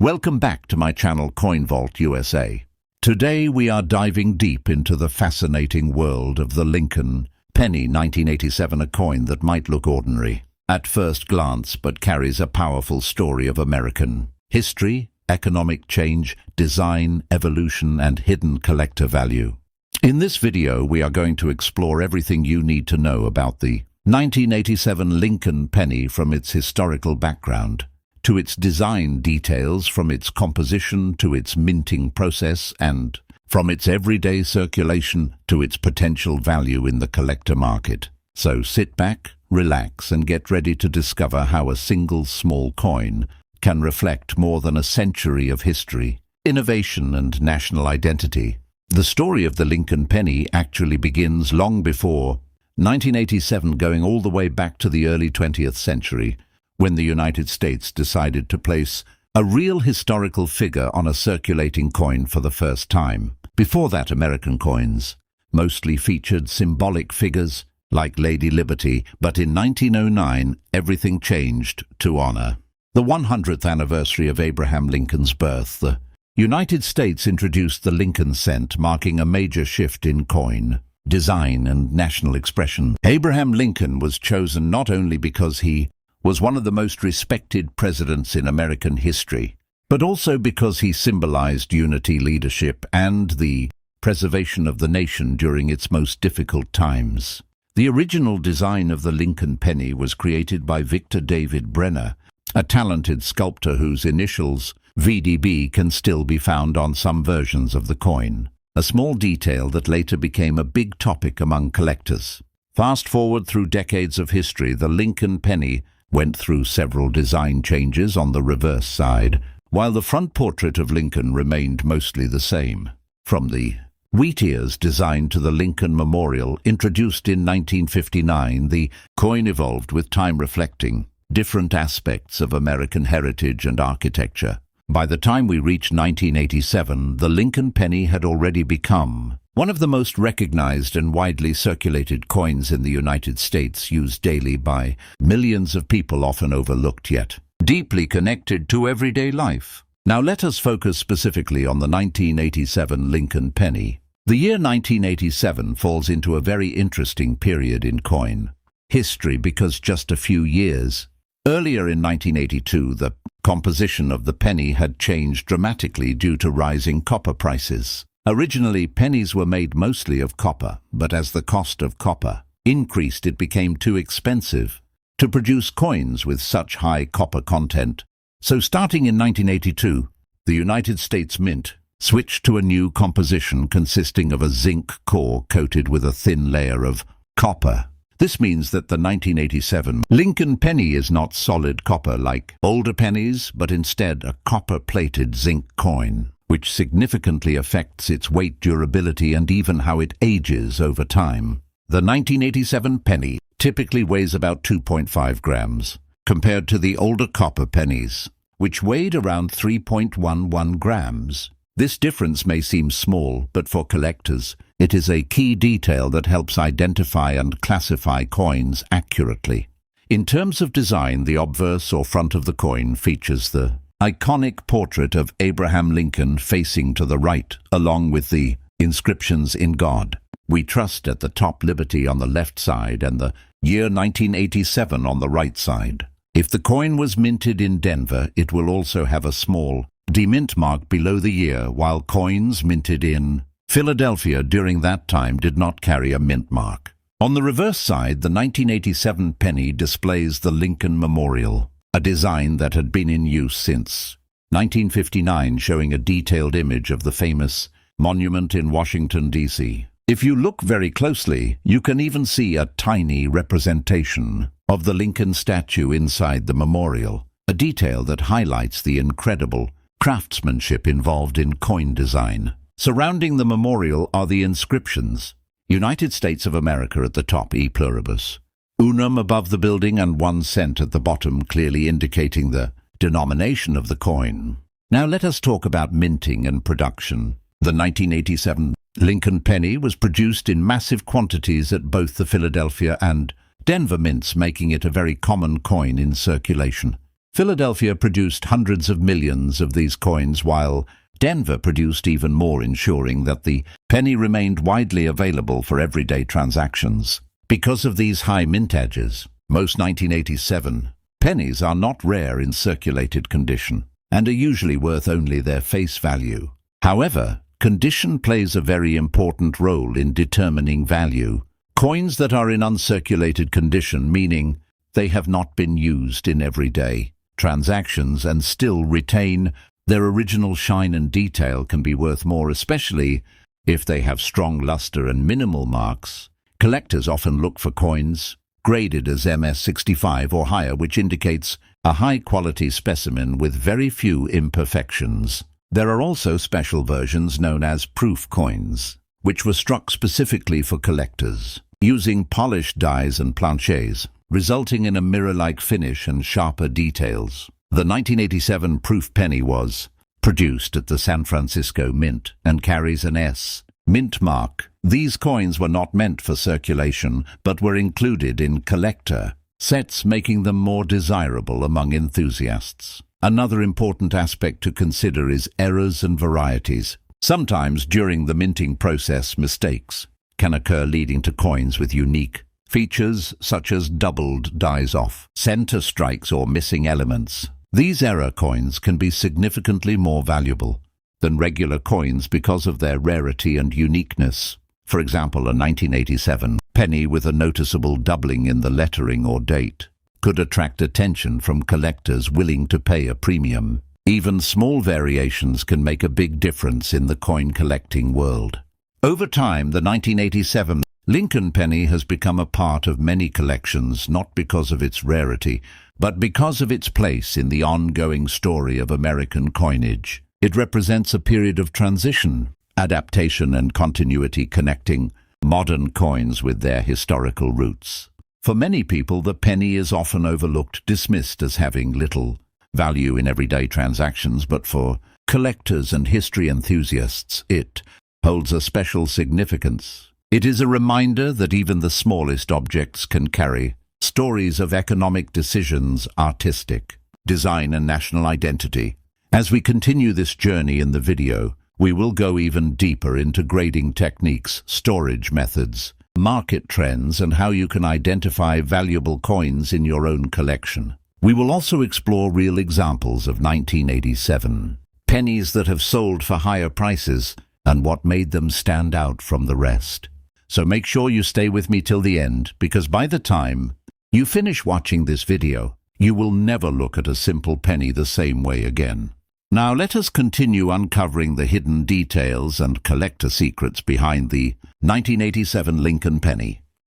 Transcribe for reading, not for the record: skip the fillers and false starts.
Welcome back to my channel Coin Vault USA. Today we are diving deep into the fascinating world of the Lincoln penny 1987, a coin that might look ordinary at first glance but carries a powerful story of American history, economic change, design, evolution, and hidden collector value. In this video we are going to explore everything you need to know about the 1987 Lincoln penny, from its historical background to its design details, from its composition to its minting process, and from its everyday circulation to its potential value in the collector market. So sit back, relax, and get ready to discover how a single small coin can reflect more than a century of history, innovation, and national identity. The story of the Lincoln penny actually begins long before 1987, going all the way back to the early 20th century, when the United States decided to place a real historical figure on a circulating coin for the first time. Before that, American coins mostly featured symbolic figures like Lady Liberty, but in 1909 everything changed to honor the 100th anniversary of Abraham Lincoln's birth. The United States introduced the Lincoln cent, marking a major shift in coin design and national expression. Abraham Lincoln was chosen not only because he was one of the most respected presidents in American history, but also because he symbolized unity, leadership, and the preservation of the nation during its most difficult times. The original design of the Lincoln penny was created by Victor David Brenner, a talented sculptor whose initials VDB can still be found on some versions of the coin, a small detail that later became a big topic among collectors. Fast forward through decades of history, the Lincoln penny went through several design changes on the reverse side, while the front portrait of Lincoln remained mostly the same. From the wheat ears design to the Lincoln Memorial, introduced in 1959, the coin evolved with time, reflecting different aspects of American heritage and architecture. By the time we reached 1987, the Lincoln penny had already become one of the most recognized and widely circulated coins in the United States, used daily by millions of people, often overlooked yet deeply connected to everyday life. Now let us focus specifically on the 1987 Lincoln penny. The year 1987 falls into a very interesting period in coin history because just a few years earlier, in 1982, the composition of the penny had changed dramatically due to rising copper prices. Originally, pennies were made mostly of copper, but as the cost of copper increased, it became too expensive to produce coins with such high copper content. So starting in 1982, the United States Mint switched to a new composition consisting of a zinc core coated with a thin layer of copper. This means that the 1987 Lincoln penny is not solid copper like older pennies, but instead a copper-plated zinc coin, which significantly affects its weight, durability, and even how it ages over time. The 1987 penny typically weighs about 2.5 grams, compared to the older copper pennies, which weighed around 3.11 grams. This difference may seem small, but for collectors, it is a key detail that helps identify and classify coins accurately. In terms of design, the obverse or front of the coin features the iconic portrait of Abraham Lincoln facing to the right, along with the inscriptions "In God We Trust" at the top, Liberty on the left side, and the year 1987 on the right side. If the coin was minted in Denver, it will also have a small demint mark below the year, while coins minted in Philadelphia during that time did not carry a mint mark. On the reverse side, the 1987 penny displays the Lincoln Memorial, a design that had been in use since 1959, showing a detailed image of the famous monument in Washington, D.C. If you look very closely, you can even see a tiny representation of the Lincoln statue inside the memorial, a detail that highlights the incredible craftsmanship involved in coin design. Surrounding the memorial are the inscriptions: United States of America at the top, E pluribus, unum above the building, and 1 cent at the bottom, clearly indicating the denomination of the coin. Now let us talk about minting and production. The 1987 Lincoln penny was produced in massive quantities at both the Philadelphia and Denver mints, making it a very common coin in circulation. Philadelphia produced hundreds of millions of these coins, while Denver produced even more, ensuring that the penny remained widely available for everyday transactions. Because of these high mintages, most 1987 pennies are not rare in circulated condition and are usually worth only their face value. However, condition plays a very important role in determining value. Coins that are in uncirculated condition, meaning they have not been used in everyday transactions and still retain their original shine and detail, can be worth more, especially if they have strong luster and minimal marks. Collectors often look for coins graded as MS65 or higher, which indicates a high-quality specimen with very few imperfections. There are also special versions known as proof coins, which were struck specifically for collectors, using polished dies and planchets, resulting in a mirror-like finish and sharper details. The 1987 proof penny was produced at the San Francisco Mint and carries an S Mint mark. These coins were not meant for circulation, but were included in collector sets, making them more desirable among enthusiasts. Another important aspect to consider is errors and varieties. Sometimes during the minting process, mistakes can occur, leading to coins with unique features such as doubled dies-off, center strikes, or missing elements. These error coins can be significantly more valuable than regular coins because of their rarity and uniqueness. For example, a 1987 penny with a noticeable doubling in the lettering or date could attract attention from collectors willing to pay a premium. Even small variations can make a big difference in the coin collecting world. Over time, the 1987 Lincoln penny has become a part of many collections, not because of its rarity, but because of its place in the ongoing story of American coinage. It represents a period of transition, adaptation, and continuity, connecting modern coins with their historical roots. For many people, the penny is often overlooked, dismissed as having little value in everyday transactions, but for collectors and history enthusiasts, it holds a special significance. It is a reminder that even the smallest objects can carry stories of economic decisions, artistic design, and national identity. As we continue this journey in the video, we will go even deeper into grading techniques, storage methods, market trends, and how you can identify valuable coins in your own collection. We will also explore real examples of 1987 pennies that have sold for higher prices and what made them stand out from the rest. So make sure you stay with me till the end, because by the time you finish watching this video, you will never look at a simple penny the same way again. Now let us continue uncovering the hidden details and collector secrets behind the 1987 Lincoln penny.